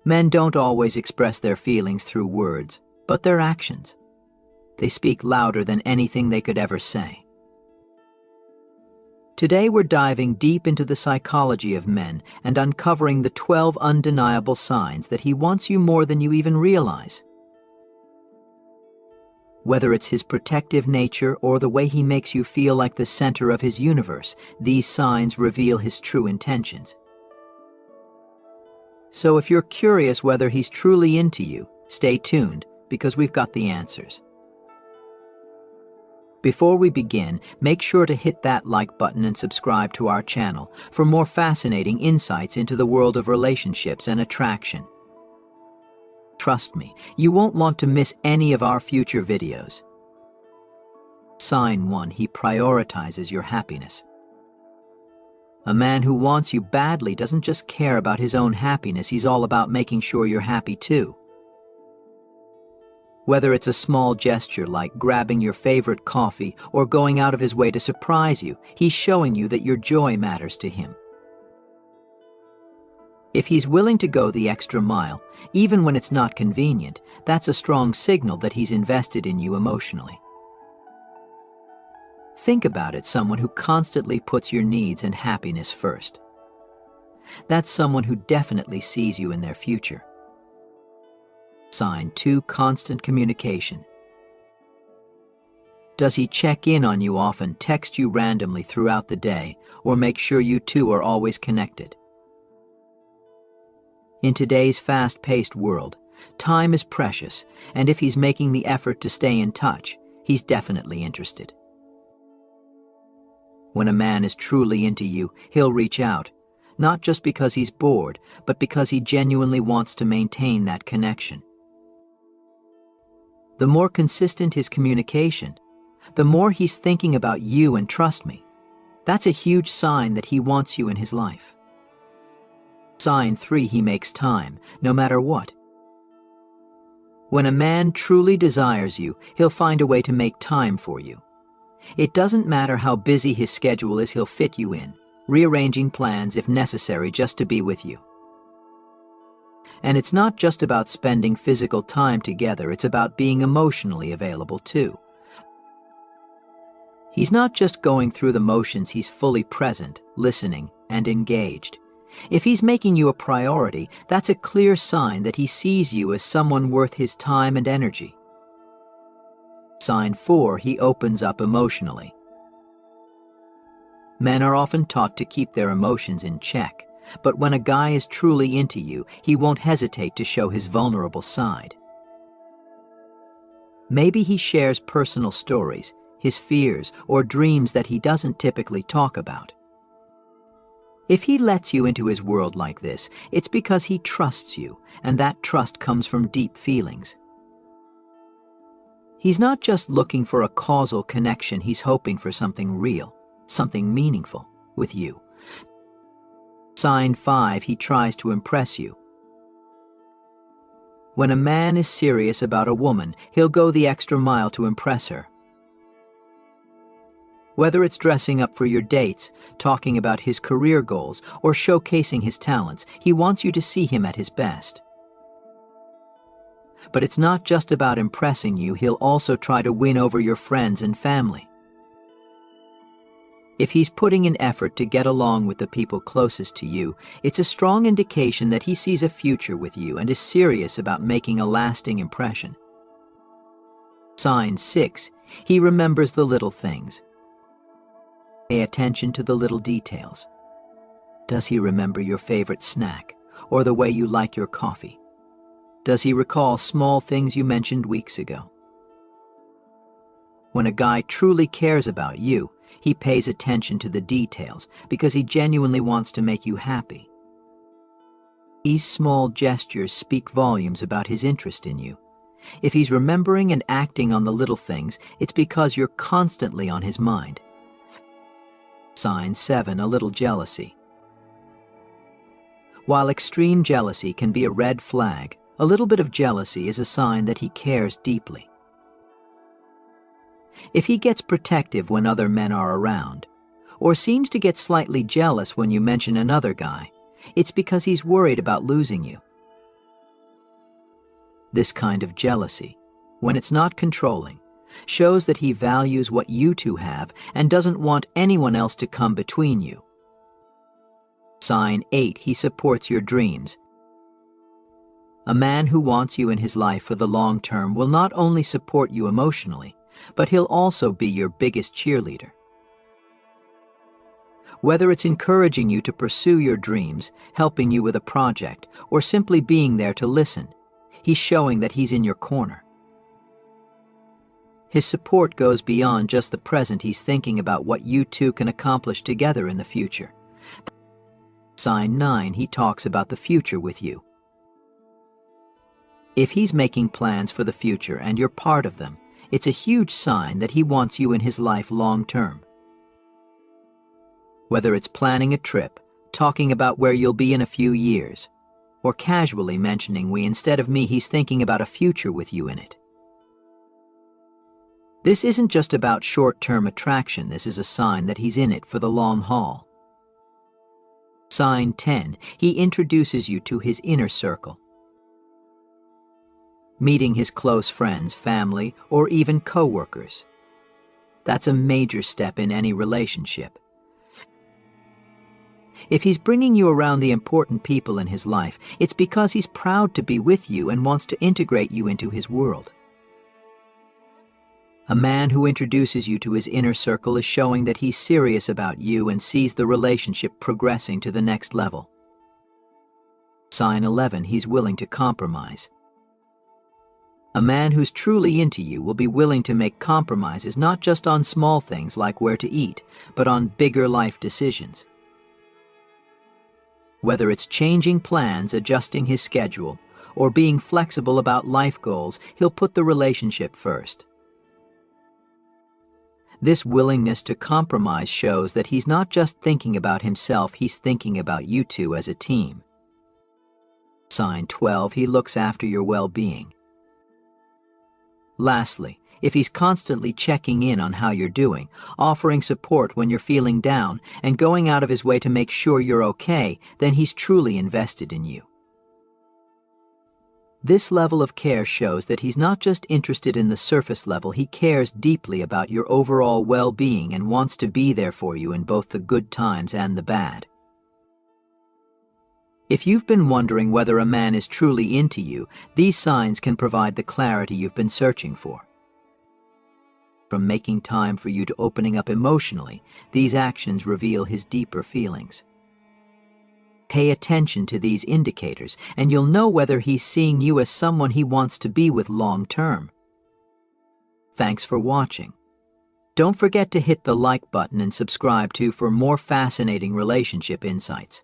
Men don't always express their feelings through words, but their actions. They speak louder than anything they could ever say. Today we're diving deep into the psychology of men and uncovering the 12 undeniable signs that he wants you more than you even realize. Whether it's his protective nature or the way he makes you feel like the center of his universe, these signs reveal his true intentions. So if you're curious whether he's truly into you, stay tuned, because we've got the answers. Before we begin, make sure to hit that like button and subscribe to our channel for more fascinating insights into the world of relationships and attraction. Trust me, you won't want to miss any of our future videos. Sign 1. He prioritizes your happiness. A man who wants you badly doesn't just care about his own happiness, he's all about making sure you're happy too. Whether it's a small gesture like grabbing your favorite coffee or going out of his way to surprise you, he's showing you that your joy matters to him. If he's willing to go the extra mile, even when it's not convenient, that's a strong signal that he's invested in you emotionally. Think about it, someone who constantly puts your needs and happiness first. That's someone who definitely sees you in their future. Sign 2. Constant communication. Does he check in on you often, text you randomly throughout the day, or make sure you two are always connected? In today's fast-paced world, time is precious, and if he's making the effort to stay in touch, he's definitely interested. When a man is truly into you, he'll reach out, not just because he's bored, but because he genuinely wants to maintain that connection. The more consistent his communication, the more he's thinking about you, and trust me, that's a huge sign that he wants you in his life. Sign 3. He makes time, no matter what. When a man truly desires you, he'll find a way to make time for you. It doesn't matter how busy his schedule is, he'll fit you in, rearranging plans if necessary just to be with you. And it's not just about spending physical time together, it's about being emotionally available too. He's not just going through the motions, he's fully present, listening, and engaged. If he's making you a priority, that's a clear sign that he sees you as someone worth his time and energy. Sign 4. He opens up emotionally. Men are often taught to keep their emotions in check, but when a guy is truly into you, he won't hesitate to show his vulnerable side. Maybe he shares personal stories, his fears, or dreams that he doesn't typically talk about. If he lets you into his world like this, it's because he trusts you, and that trust comes from deep feelings. He's not just looking for a causal connection, he's hoping for something real, something meaningful with you. Sign 5. He tries to impress you. When a man is serious about a woman, he'll go the extra mile to impress her. Whether it's dressing up for your dates, talking about his career goals, or showcasing his talents, he wants you to see him at his best. But it's not just about impressing you, he'll also try to win over your friends and family. If he's putting in effort to get along with the people closest to you, it's a strong indication that he sees a future with you and is serious about making a lasting impression. Sign 6. He remembers the little things. Pay attention to the little details. Does he remember your favorite snack, or the way you like your coffee? Does he recall small things you mentioned weeks ago? When a guy truly cares about you, he pays attention to the details because he genuinely wants to make you happy. These small gestures speak volumes about his interest in you. If he's remembering and acting on the little things, it's because you're constantly on his mind. Sign 7. A little jealousy. While extreme jealousy can be a red flag, a little bit of jealousy is a sign that he cares deeply. If he gets protective when other men are around, or seems to get slightly jealous when you mention another guy, it's because he's worried about losing you. This kind of jealousy, when it's not controlling, shows that he values what you two have and doesn't want anyone else to come between you. Sign 8, he supports your dreams. A man who wants you in his life for the long term will not only support you emotionally, but he'll also be your biggest cheerleader. Whether it's encouraging you to pursue your dreams, helping you with a project, or simply being there to listen, he's showing that he's in your corner. His support goes beyond just the present. He's thinking about what you two can accomplish together in the future. Sign 9, he talks about the future with you. If he's making plans for the future and you're part of them, it's a huge sign that he wants you in his life long term. Whether it's planning a trip, talking about where you'll be in a few years, or casually mentioning we instead of me, he's thinking about a future with you in it. This isn't just about short-term attraction. This is a sign that he's in it for the long haul. Sign 10, he introduces you to his inner circle. Meeting his close friends, family, or even co-workers. That's a major step in any relationship. If he's bringing you around the important people in his life, it's because he's proud to be with you and wants to integrate you into his world. A man who introduces you to his inner circle is showing that he's serious about you and sees the relationship progressing to the next level. Sign 11, he's willing to compromise. A man who's truly into you will be willing to make compromises not just on small things like where to eat, but on bigger life decisions. Whether it's changing plans, adjusting his schedule, or being flexible about life goals, he'll put the relationship first. This willingness to compromise shows that he's not just thinking about himself, he's thinking about you two as a team. Sign 12, he looks after your well-being. Lastly, if he's constantly checking in on how you're doing, offering support when you're feeling down, and going out of his way to make sure you're okay, then he's truly invested in you. This level of care shows that he's not just interested in the surface level, he cares deeply about your overall well-being and wants to be there for you in both the good times and the bad. If you've been wondering whether a man is truly into you, these signs can provide the clarity you've been searching for. From making time for you to opening up emotionally, these actions reveal his deeper feelings. Pay attention to these indicators, and you'll know whether he's seeing you as someone he wants to be with long term. Thanks for watching. Don't forget to hit the like button and subscribe too for more fascinating relationship insights.